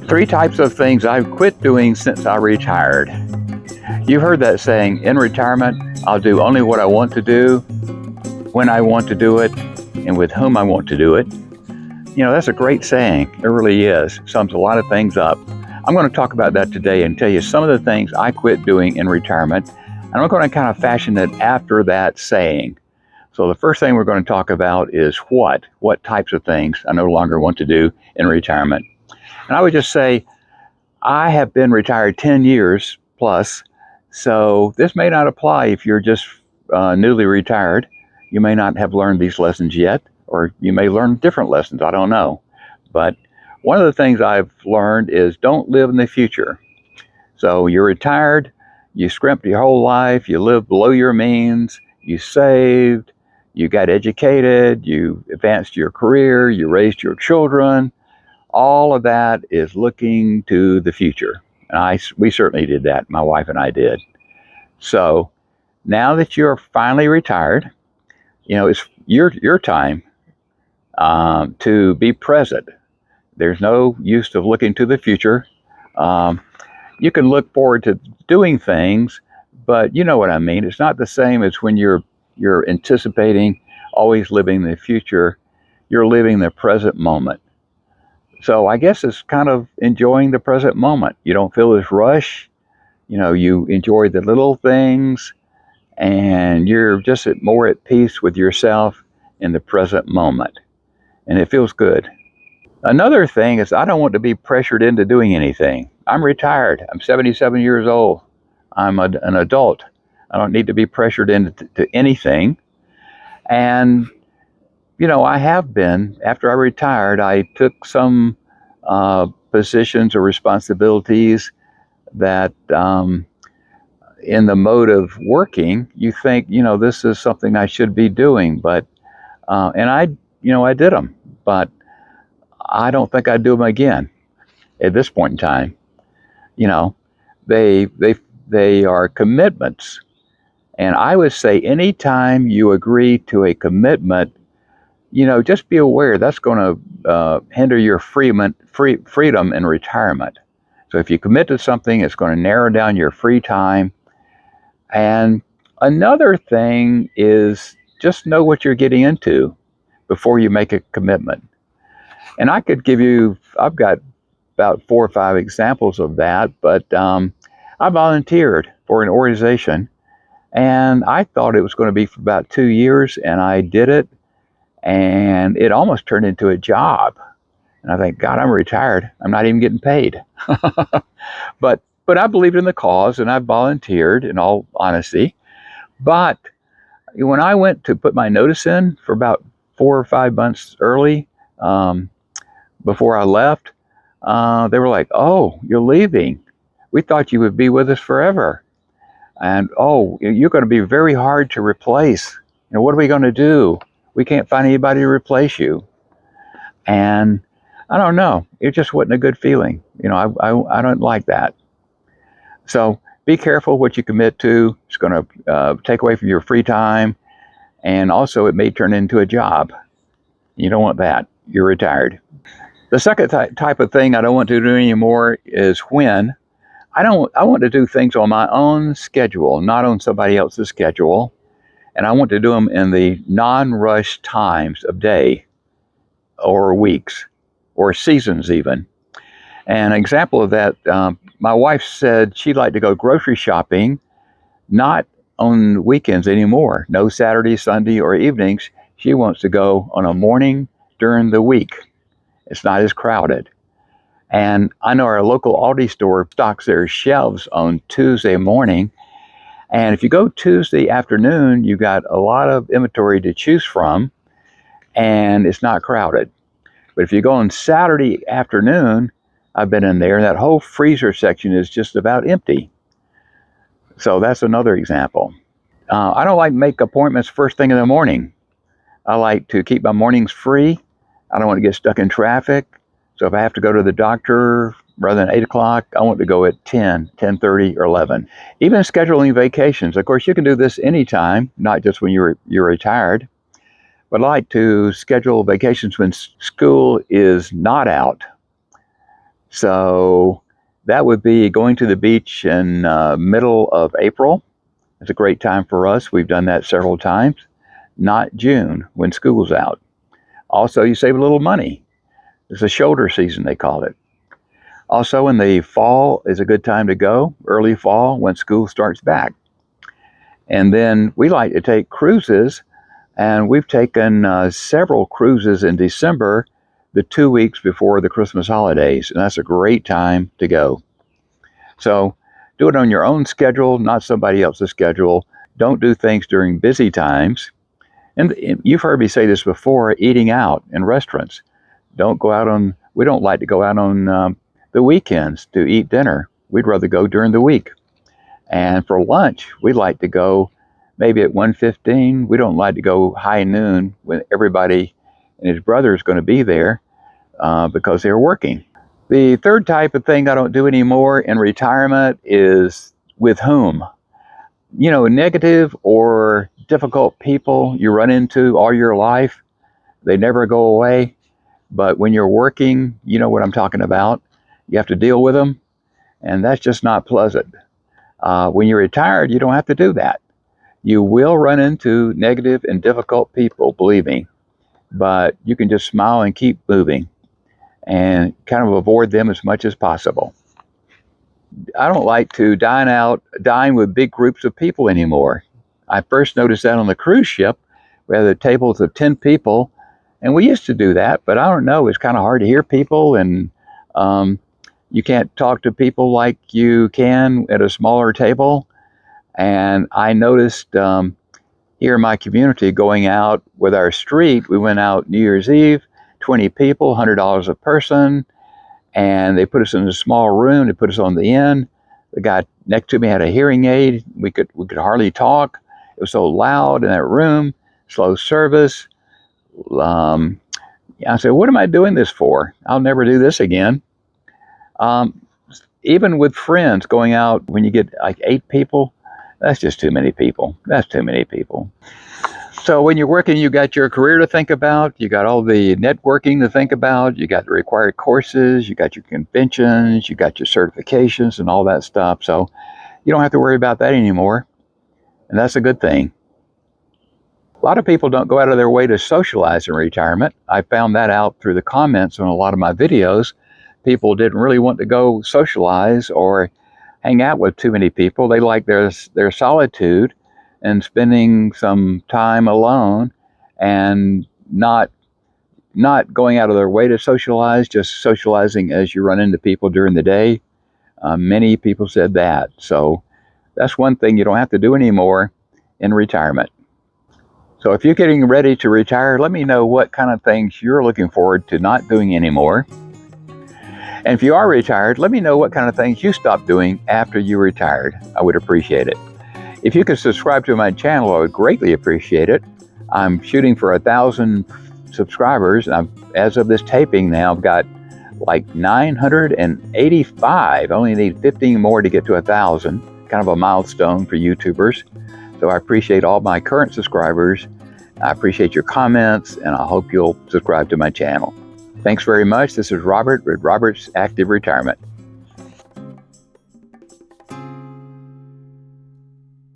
Three types of things I've quit doing since I retired. You've heard that saying, in retirement, I'll do only what I want to do, when I want to do it, and with whom I want to do it. You know, that's a great saying. It really is. It sums a lot of things up. I'm going to talk about that today and tell you some of the things I quit doing in retirement. And I'm going to kind of fashion it after that saying. So the first thing we're going to talk about is what types of things I no longer want to do in retirement. And I would just say, I have been retired 10 years plus, so this may not apply if you're just newly retired. You may not have learned these lessons yet, or you may learn different lessons, I don't know. But one of the things I've learned is don't live in the future. So you're retired, you scrimped your whole life, you lived below your means, you saved, you got educated, you advanced your career, you raised your children. All of that is looking to the future. And we certainly did that. My wife and I did. So now that you're finally retired, you know, it's your time to be present. There's no use of looking to the future. You can look forward to doing things, but you know what I mean. It's not the same as when you're anticipating always living in the future. You're living the present moment. So I guess it's kind of enjoying the present moment. You don't feel this rush. You know, you enjoy the little things, and you're just more at peace with yourself in the present moment. And it feels good. Another thing is I don't want to be pressured into doing anything. I'm retired. I'm 77 years old. I'm an adult. I don't need to be pressured into anything. And you know, I have been. After I retired, I took some positions or responsibilities that in the mode of working, you think, you know, this is something I should be doing. But, and I did them, but I don't think I'd do them again at this point in time. You know, they are commitments. And I would say anytime you agree to a commitment, you know, just be aware that's going to hinder your freedom in retirement. So if you commit to something, it's going to narrow down your free time. And another thing is just know what you're getting into before you make a commitment. And I could give you, I've got about 4 or 5 examples of that, but I volunteered for an organization, and I thought it was going to be for about 2 years, and I did it. And it almost turned into a job. And I think, God, I'm retired. I'm not even getting paid. But I believed in the cause, and I volunteered, in all honesty. But when I went to put my notice in for about 4 or 5 months early, before I left, they were like, "Oh, you're leaving. We thought you would be with us forever. And, oh, you're going to be very hard to replace. You know, what are we going to do? We can't find anybody to replace you." And I don't know. It just wasn't a good feeling. You know, I don't like that. So be careful what you commit to. It's going to take away from your free time. And also it may turn into a job. You don't want that. You're retired. The second type of thing I don't want to do anymore is when I want to do things on my own schedule, not on somebody else's schedule. And I want to do them in the non-rush times of day or weeks or seasons even. And an example of that, my wife said she'd like to go grocery shopping, not on weekends anymore. No Saturday, Sunday, or evenings. She wants to go on a morning during the week. It's not as crowded. And I know our local Aldi store stocks their shelves on Tuesday morning. And if you go Tuesday afternoon, you got a lot of inventory to choose from, and it's not crowded. But if you go on Saturday afternoon, I've been in there, that whole freezer section is just about empty. So that's another example. I don't like to make appointments first thing in the morning. I like to keep my mornings free. I don't want to get stuck in traffic. So if I have to go to the doctor rather than 8 o'clock, I want to go at 10, 10:30, or 11. Even scheduling vacations. Of course, you can do this anytime, not just when you're retired. But I like to schedule vacations when school is not out. So that would be going to the beach in middle of April. It's a great time for us. We've done that several times. Not June when school's out. Also, you save a little money. It's a shoulder season, they call it. Also, in the fall is a good time to go, early fall when school starts back. And then we like to take cruises, and we've taken several cruises in December, the 2 weeks before the Christmas holidays, and that's a great time to go. So do it on your own schedule, not somebody else's schedule. Don't do things during busy times. And you've heard me say this before, eating out in restaurants. We don't like to go out on the weekends to eat dinner. We'd rather go during the week. And for lunch, we like to go maybe at 1:15. We don't like to go high noon when everybody and his brother is going to be there because they're working. The third type of thing I don't do anymore in retirement is with whom. Negative or difficult people you run into all your life, they never go away. But when you're working, you know what I'm talking about. You have to deal with them, and that's just not pleasant. When you're retired, you don't have to do that. You will run into negative and difficult people, believe me, but you can just smile and keep moving and kind of avoid them as much as possible. I don't like to dine with big groups of people anymore. I first noticed that on the cruise ship. We had tables of 10 people, and we used to do that, but I don't know, it's kind of hard to hear people, and you can't talk to people like you can at a smaller table. And I noticed here in my community going out with our street, we went out New Year's Eve, 20 people, $100 a person, and they put us in a small room. They put us on the end. The guy next to me had a hearing aid. We could hardly talk. It was so loud in that room, slow service. I said, what am I doing this for? I'll never do this again. Even with friends going out, when you get like 8 people, that's just too many people. That's too many people. So when you're working, you got your career to think about. You got all the networking to think about. You got the required courses. You got your conventions. You got your certifications and all that stuff. So you don't have to worry about that anymore. And that's a good thing. A lot of people don't go out of their way to socialize in retirement. I found that out through the comments on a lot of my videos. People didn't really want to go socialize or hang out with too many people. They like their solitude and spending some time alone and not going out of their way to socialize, just socializing as you run into people during the day. Many people said that. So that's one thing you don't have to do anymore in retirement. So if you're getting ready to retire, let me know what kind of things you're looking forward to not doing anymore. And if you are retired, let me know what kind of things you stopped doing after you retired. I would appreciate it. If you could subscribe to my channel, I would greatly appreciate it. I'm shooting for 1,000 subscribers. As of this taping now, I've got like 985. I only need 15 more to get to 1,000. Kind of a milestone for YouTubers. So I appreciate all my current subscribers. I appreciate your comments, and I hope you'll subscribe to my channel. Thanks very much. This is Robert with Robert's Active Retirement.